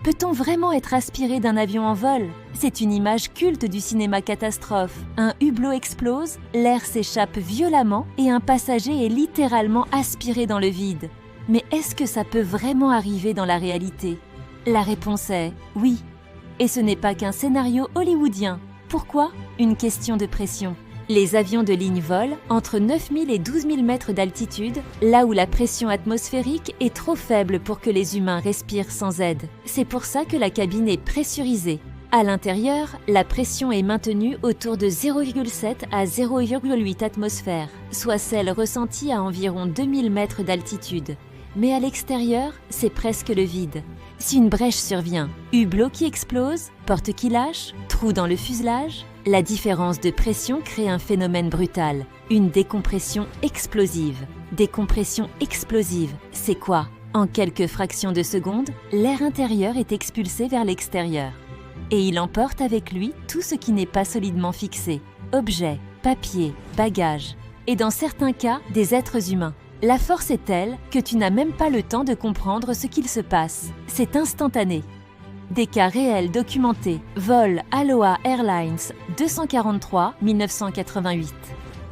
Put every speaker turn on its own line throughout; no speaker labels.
Peut-on vraiment être aspiré d'un avion en vol? C'est une image culte du cinéma catastrophe. Un hublot explose, l'air s'échappe violemment et un passager est littéralement aspiré dans le vide. Mais est-ce que ça peut vraiment arriver dans la réalité? La réponse est oui. Et ce n'est pas qu'un scénario hollywoodien. Pourquoi? Une question de pression. Les avions de ligne volent entre 9000 et 12 000 mètres d'altitude, là où la pression atmosphérique est trop faible pour que les humains respirent sans aide. C'est pour ça que la cabine est pressurisée. À l'intérieur, la pression est maintenue autour de 0,7 à 0,8 atmosphères, soit celle ressentie à environ 2000 mètres d'altitude. Mais à l'extérieur, c'est presque le vide. Si une brèche survient, hublot qui explose, porte qui lâche, trou dans le fuselage, la différence de pression crée un phénomène brutal, une décompression explosive. Décompression explosive, c'est quoi? En quelques fractions de secondes, l'air intérieur est expulsé vers l'extérieur. Et il emporte avec lui tout ce qui n'est pas solidement fixé, objets, papiers, bagages, et dans certains cas, des êtres humains. La force est telle que tu n'as même pas le temps de comprendre ce qu'il se passe. C'est instantané. Des cas réels documentés. Vol Aloha Airlines 243 1988.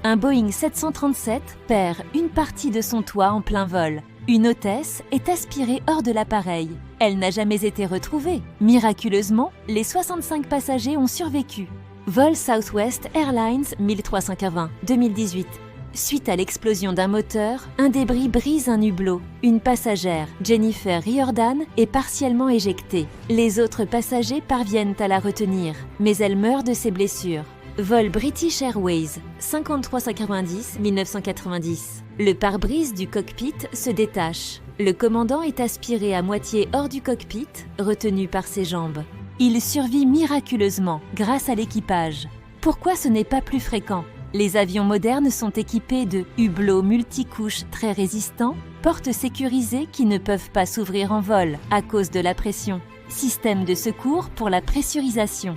Un Boeing 737 perd une partie de son toit en plein vol. Une hôtesse est aspirée hors de l'appareil. Elle n'a jamais été retrouvée. Miraculeusement, les 65 passagers ont survécu. Vol Southwest Airlines 1380 2018. Suite à l'explosion d'un moteur, un débris brise un hublot. Une passagère, Jennifer Riordan, est partiellement éjectée. Les autres passagers parviennent à la retenir, mais elle meurt de ses blessures. Vol British Airways 5390 1990. Le pare-brise du cockpit se détache. Le commandant est aspiré à moitié hors du cockpit, retenu par ses jambes. Il survit miraculeusement grâce à l'équipage. Pourquoi ce n'est pas plus fréquent? Les avions modernes sont équipés de hublots multicouches très résistants, portes sécurisées qui ne peuvent pas s'ouvrir en vol à cause de la pression, système de secours pour la pressurisation.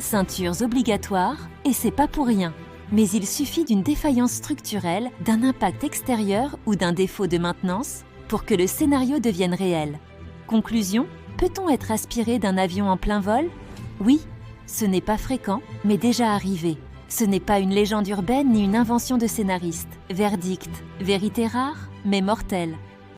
Ceintures obligatoires, et c'est pas pour rien. Mais il suffit d'une défaillance structurelle, d'un impact extérieur ou d'un défaut de maintenance pour que le scénario devienne réel. Conclusion, peut-on être aspiré d'un avion en plein vol? Oui, ce n'est pas fréquent, mais déjà arrivé. Ce n'est pas une légende urbaine ni une invention de scénariste. Verdict, vérité rare, mais mortelle.